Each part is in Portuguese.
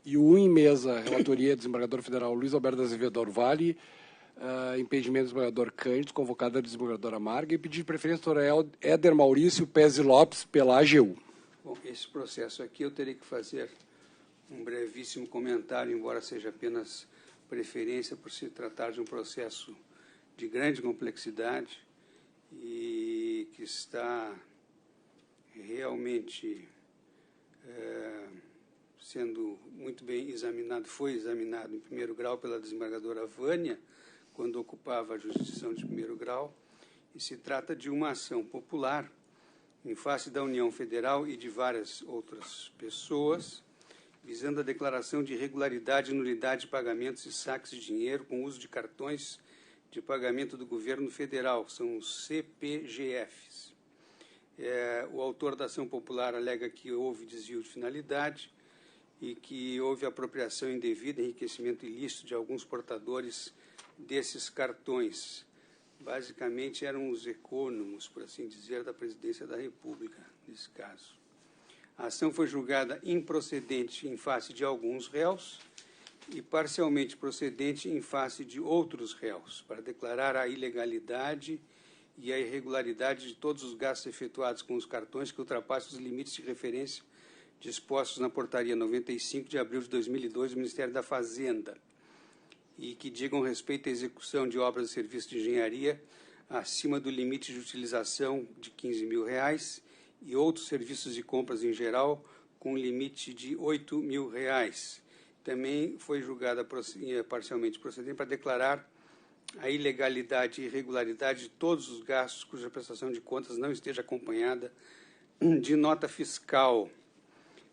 E o em mesa, relatoria do desembargador federal Luiz Alberto Azevedo Orvale, impedimento do desembargador Cândido, convocada a desembargadora Marga, e pedir de preferência do doutor Éder Maurício Pezzi Lopes, pela AGU. Bom, esse processo aqui eu terei que fazer um brevíssimo comentário, embora seja apenas preferência, por se tratar de um processo de grande complexidade e que está realmente sendo muito bem examinado, foi examinado em primeiro grau pela desembargadora Vânia, quando ocupava a jurisdição de primeiro grau, e se trata de uma ação popular em face da União Federal e de várias outras pessoas, visando a declaração de irregularidade e nulidade de pagamentos e saques de dinheiro com uso de cartões de pagamento do governo federal, são os CPGFs. O autor da ação popular alega que houve desvio de finalidade e que houve apropriação indevida, enriquecimento ilícito de alguns portadores desses cartões. Basicamente, eram os econômicos, por assim dizer, da Presidência da República, nesse caso. A ação foi julgada improcedente em face de alguns réus e parcialmente procedente em face de outros réus, para declarar a ilegalidade e a irregularidade de todos os gastos efetuados com os cartões que ultrapassam os limites de referência dispostos na Portaria 95 de abril de 2002 do Ministério da Fazenda e que digam respeito à execução de obras e serviços de engenharia acima do limite de utilização de R$ 15.000 e outros serviços de compras em geral com limite de R$ 8.000. Também foi julgada parcialmente procedente para declarar a ilegalidade e irregularidade de todos os gastos cuja prestação de contas não esteja acompanhada de nota fiscal.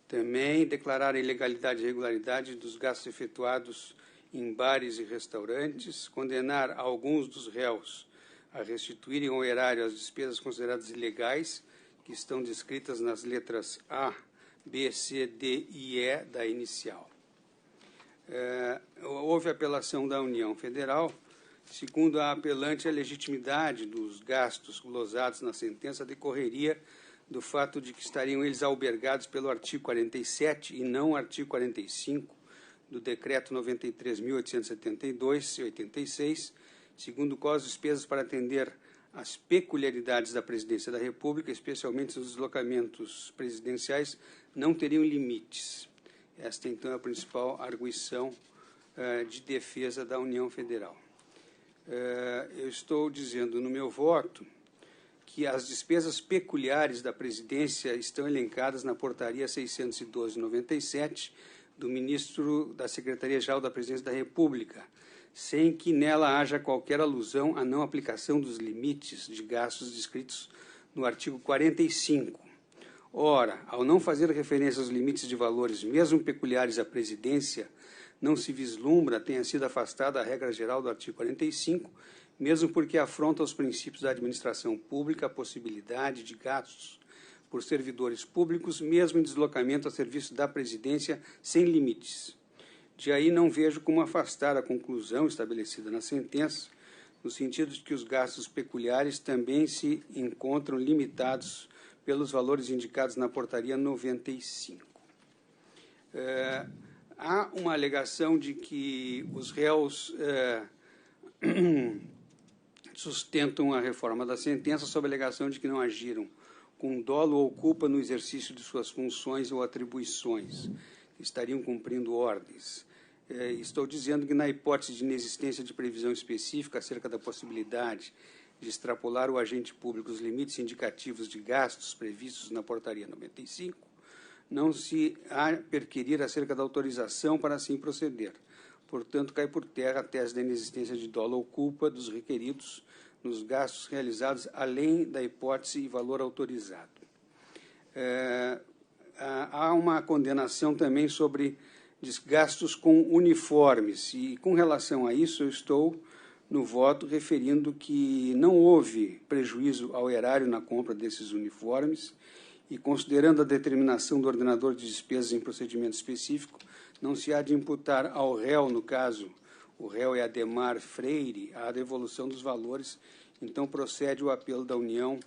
Também declarar a ilegalidade e irregularidade dos gastos efetuados em bares e restaurantes, condenar alguns dos réus a restituírem ao erário as despesas consideradas ilegais, que estão descritas nas letras A, B, C, D e E da inicial. Houve apelação da União Federal. Segundo a apelante, a legitimidade dos gastos glosados na sentença decorreria do fato de que estariam eles albergados pelo artigo 47 e não o artigo 45 do Decreto 93.872/86, segundo o qual as despesas para atender às peculiaridades da Presidência da República, especialmente os deslocamentos presidenciais, não teriam limites. Esta, então, é a principal arguição de defesa da União Federal. Eu estou dizendo no meu voto que as despesas peculiares da Presidência estão elencadas na Portaria 612/97 do Ministro da Secretaria-Geral da Presidência da República, sem que nela haja qualquer alusão à não aplicação dos limites de gastos descritos no artigo 45. Ora, ao não fazer referência aos limites de valores, mesmo peculiares à Presidência, não se vislumbra tenha sido afastada a regra geral do artigo 45, mesmo porque afronta os princípios da administração pública a possibilidade de gastos por servidores públicos, mesmo em deslocamento a serviço da Presidência, sem limites. De aí não vejo como afastar a conclusão estabelecida na sentença, no sentido de que os gastos peculiares também se encontram limitados pelos valores indicados na Portaria 95. Há uma alegação de que os réus sustentam a reforma da sentença sob a alegação de que não agiram com dolo ou culpa no exercício de suas funções ou atribuições, que estariam cumprindo ordens. Estou dizendo que, na hipótese de inexistência de previsão específica acerca da possibilidade de extrapolar o agente público os limites indicativos de gastos previstos na Portaria 95, não se há perquirir acerca da autorização para assim proceder. Portanto, cai por terra a tese da inexistência de dolo ou culpa dos requeridos nos gastos realizados além da hipótese e valor autorizado. Há uma condenação também sobre gastos com uniformes, e com relação a isso eu estou no voto referindo que não houve prejuízo ao erário na compra desses uniformes e, considerando a determinação do ordenador de despesas em procedimento específico, não se há de imputar ao réu, no caso, o réu é Ademar Freire, a devolução dos valores, então procede o apelo da União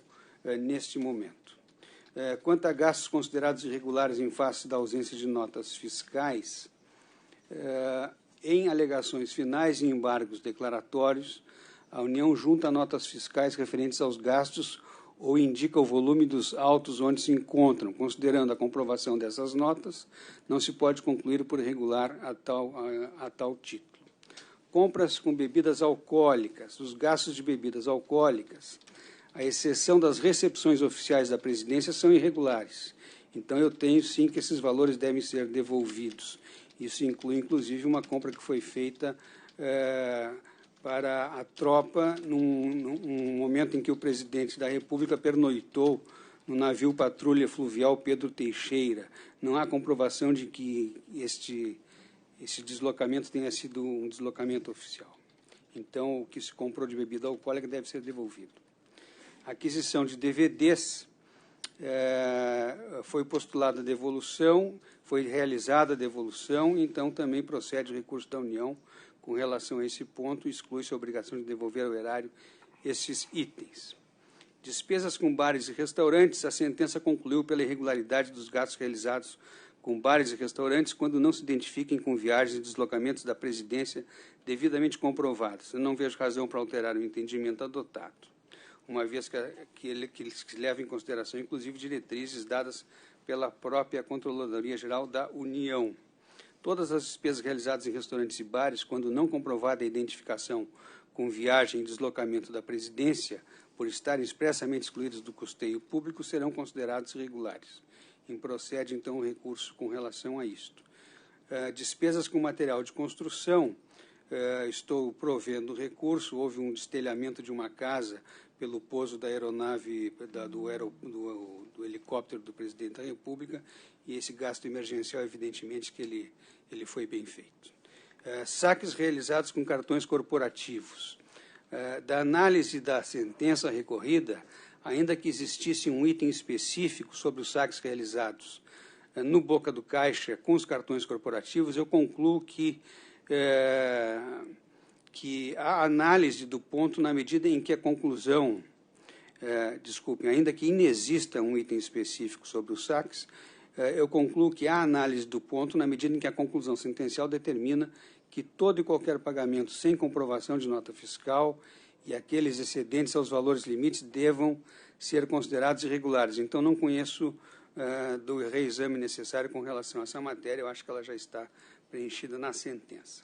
neste momento. Quanto a gastos considerados irregulares em face da ausência de notas fiscais, Em alegações finais e embargos declaratórios, a União junta notas fiscais referentes aos gastos ou indica o volume dos autos onde se encontram. Considerando a comprovação dessas notas, não se pode concluir por irregular a tal título. Compras com bebidas alcoólicas. Os gastos de bebidas alcoólicas, à exceção das recepções oficiais da presidência, são irregulares. Então, eu tenho, sim, que esses valores devem ser devolvidos. Isso inclui, inclusive, uma compra que foi feita para a tropa num momento em que o presidente da República pernoitou no navio patrulha fluvial Pedro Teixeira. Não há comprovação de que esse deslocamento tenha sido um deslocamento oficial. Então, o que se comprou de bebida alcoólica deve ser devolvido. A aquisição de DVDs, foi postulada a devolução, foi realizada a devolução, então também procede o recurso da União com relação a esse ponto, exclui-se a obrigação de devolver ao erário esses itens. Despesas com bares e restaurantes, a sentença concluiu pela irregularidade dos gastos realizados com bares e restaurantes quando não se identifiquem com viagens e deslocamentos da presidência devidamente comprovados. Eu não vejo razão para alterar o entendimento adotado, uma vez que ele leva em consideração, inclusive, diretrizes dadas pela própria Controladoria Geral da União. Todas as despesas realizadas em restaurantes e bares, quando não comprovada a identificação com viagem e deslocamento da presidência, por estarem expressamente excluídas do custeio público, serão consideradas irregulares. Procede, então, o recurso com relação a isto. Despesas com material de construção, estou provendo recurso. Houve um destelhamento de uma casa pelo pouso da aeronave, do helicóptero do presidente da República, e esse gasto emergencial, evidentemente, que ele foi bem feito. Saques realizados com cartões corporativos. Da análise da sentença recorrida, ainda que existisse um item específico sobre os saques realizados no Boca do Caixa com os cartões corporativos, eu concluo que a análise do ponto, na medida em que a conclusão, ainda que inexista um item específico sobre os saques, eu concluo que há análise do ponto na medida em que a conclusão sentencial determina que todo e qualquer pagamento sem comprovação de nota fiscal e aqueles excedentes aos valores limites devam ser considerados irregulares. Então, não conheço do reexame necessário com relação a essa matéria. Eu acho que ela já está preenchida na sentença.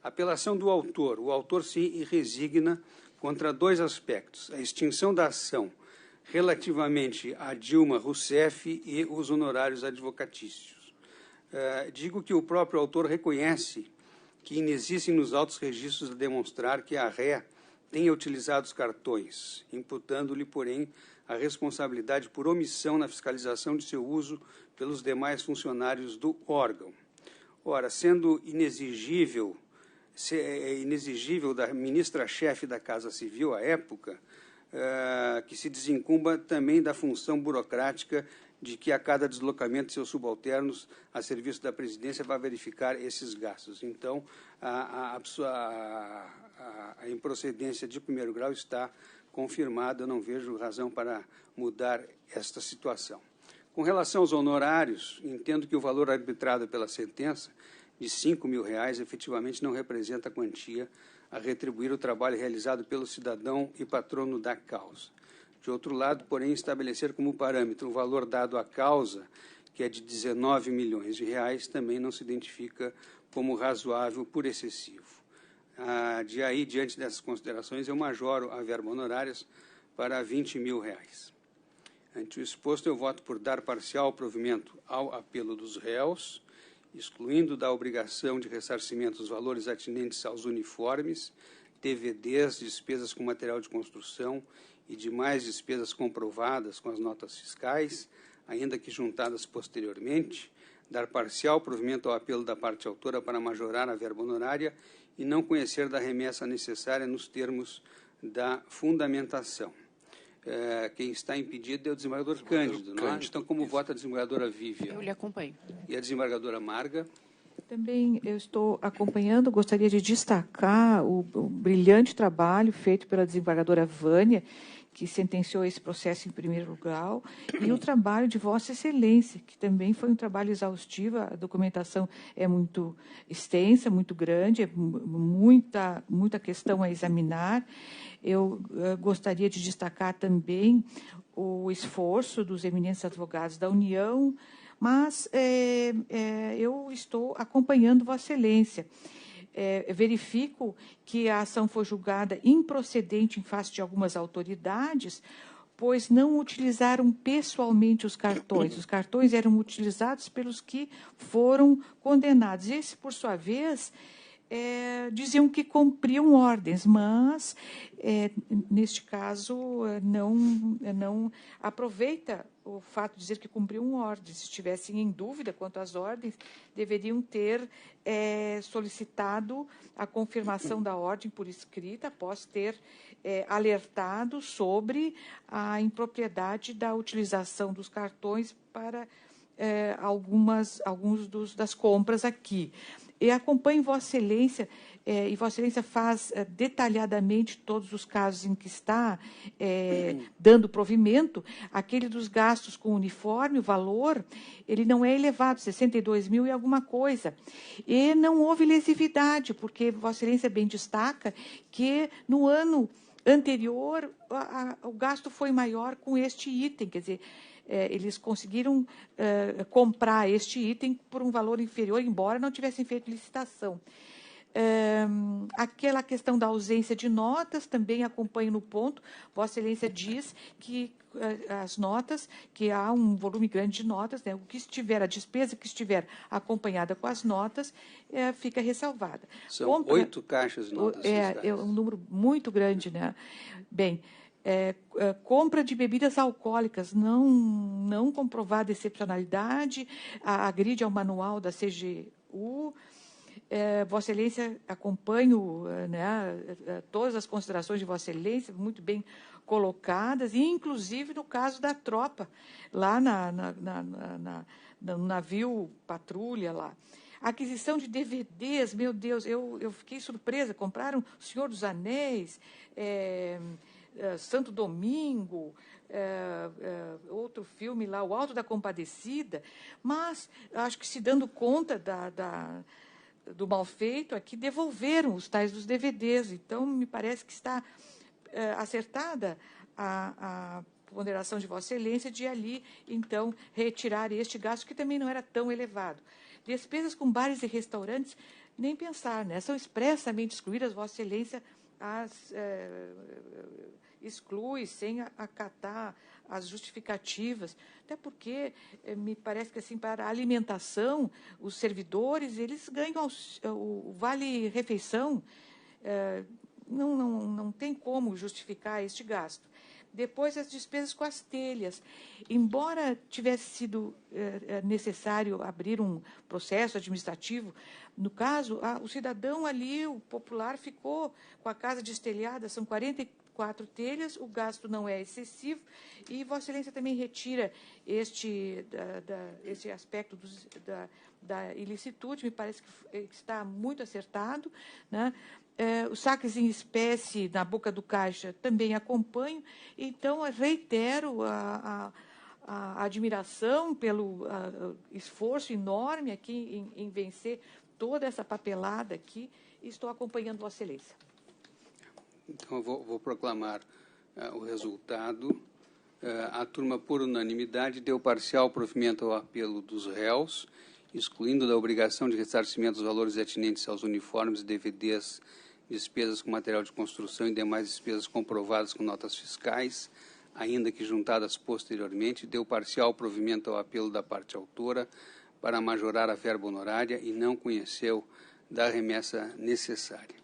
Apelação do autor. O autor se resigna contra dois aspectos: a extinção da ação relativamente a Dilma Rousseff e os honorários advocatícios. Digo que o próprio autor reconhece que inexistem nos autos registros a demonstrar que a ré tenha utilizado os cartões, imputando-lhe, porém, a responsabilidade por omissão na fiscalização de seu uso pelos demais funcionários do órgão. Ora, sendo inexigível da ministra-chefe da Casa Civil, à época, que se desincumba também da função burocrática de que, a cada deslocamento de seus subalternos a serviço da presidência, vai verificar esses gastos. Então, a improcedência de primeiro grau está confirmada. Eu não vejo razão para mudar esta situação. Com relação aos honorários, entendo que o valor arbitrado pela sentença, de R$5.000, efetivamente não representa a quantia a retribuir o trabalho realizado pelo cidadão e patrono da causa. De outro lado, porém, estabelecer como parâmetro o valor dado à causa, que é de R$19 milhões, também não se identifica como razoável por excessivo. De aí, diante dessas considerações, eu majoro a verba honorárias para R$20.000. Ante o exposto, eu voto por dar parcial provimento ao apelo dos réus, excluindo da obrigação de ressarcimento os valores atinentes aos uniformes, DVDs, despesas com material de construção e demais despesas comprovadas com as notas fiscais, ainda que juntadas posteriormente, dar parcial provimento ao apelo da parte autora para majorar a verba honorária e não conhecer da remessa necessária nos termos da fundamentação. Quem está impedido é o desembargador Cândido. Não é? Então, como vota a desembargadora Vívia? Eu lhe acompanho. E a desembargadora Marga? Também eu estou acompanhando, gostaria de destacar o brilhante trabalho feito pela desembargadora Vânia, que sentenciou esse processo em primeiro grau, e o trabalho de Vossa Excelência, que também foi um trabalho exaustivo. A documentação é muito extensa, muito grande, é muita questão a examinar. Eu gostaria de destacar também o esforço dos eminentes advogados da União, mas eu estou acompanhando Vossa Excelência. Verifico que a ação foi julgada improcedente em face de algumas autoridades, pois não utilizaram pessoalmente os cartões. Os cartões eram utilizados pelos que foram condenados. Esse, por sua vez, diziam que cumpriam ordens, mas, neste caso, não aproveita o fato de dizer que cumpriam ordens. Se estivessem em dúvida quanto às ordens, deveriam ter solicitado a confirmação da ordem por escrita, após ter alertado sobre a impropriedade da utilização dos cartões para alguns das compras aqui. E acompanho Vossa Excelência, e Vossa Excelência faz detalhadamente todos os casos em que está dando provimento. Aquele dos gastos com uniforme, o valor, ele não é elevado, 62 mil e alguma coisa. E não houve lesividade, porque Vossa Excelência bem destaca que no ano anterior o gasto foi maior com este item, quer dizer, eles conseguiram comprar este item por um valor inferior, embora não tivessem feito licitação. Aquela questão da ausência de notas, também acompanho no ponto. Vossa Excelência diz que as notas, que há um volume grande de notas, né, o que estiver, a despesa que estiver acompanhada com as notas, fica ressalvada. São 8 caixas de notas fiscais. É um número muito grande, né? Bem, compra de bebidas alcoólicas, não comprovada excepcionalidade, agride ao manual da CGU. Vossa Excelência, acompanho todas as considerações de Vossa Excelência, muito bem colocadas, e inclusive no caso da tropa, lá no navio patrulha lá. Aquisição de DVDs, meu Deus, eu fiquei surpresa, compraram O Senhor dos Anéis, Santo Domingo, outro filme lá, O Alto da Compadecida, mas acho que, se dando conta do mal feito, aqui devolveram os tais dos DVDs. Então, me parece que está acertada a ponderação de Vossa Excelência de ali, então, retirar este gasto, que também não era tão elevado. Despesas com bares e restaurantes, nem pensar, né? São expressamente excluídas. Vossa Excelência as exclui sem acatar as justificativas, até porque me parece que, assim, para a alimentação, os servidores, eles ganham o vale-refeição, não tem como justificar este gasto. Depois, as despesas com as telhas. Embora tivesse sido necessário abrir um processo administrativo, no caso, o cidadão ali, o popular, ficou com a casa destelhada, são 44 telhas, o gasto não é excessivo, e Vossa Excelência também retira este aspecto da ilicitude, me parece que está muito acertado, né? Os saques em espécie na boca do caixa também acompanho. Então, reitero a admiração pelo esforço enorme aqui em vencer toda essa papelada aqui, e estou acompanhando Vossa Excelência. Então, eu vou proclamar o resultado. A turma, por unanimidade, deu parcial provimento ao apelo dos réus, excluindo da obrigação de ressarcimento os valores atinentes aos uniformes, DVDs, despesas com material de construção e demais despesas comprovadas com notas fiscais, ainda que juntadas posteriormente, deu parcial provimento ao apelo da parte autora para majorar a verba honorária e não conheceu da remessa necessária.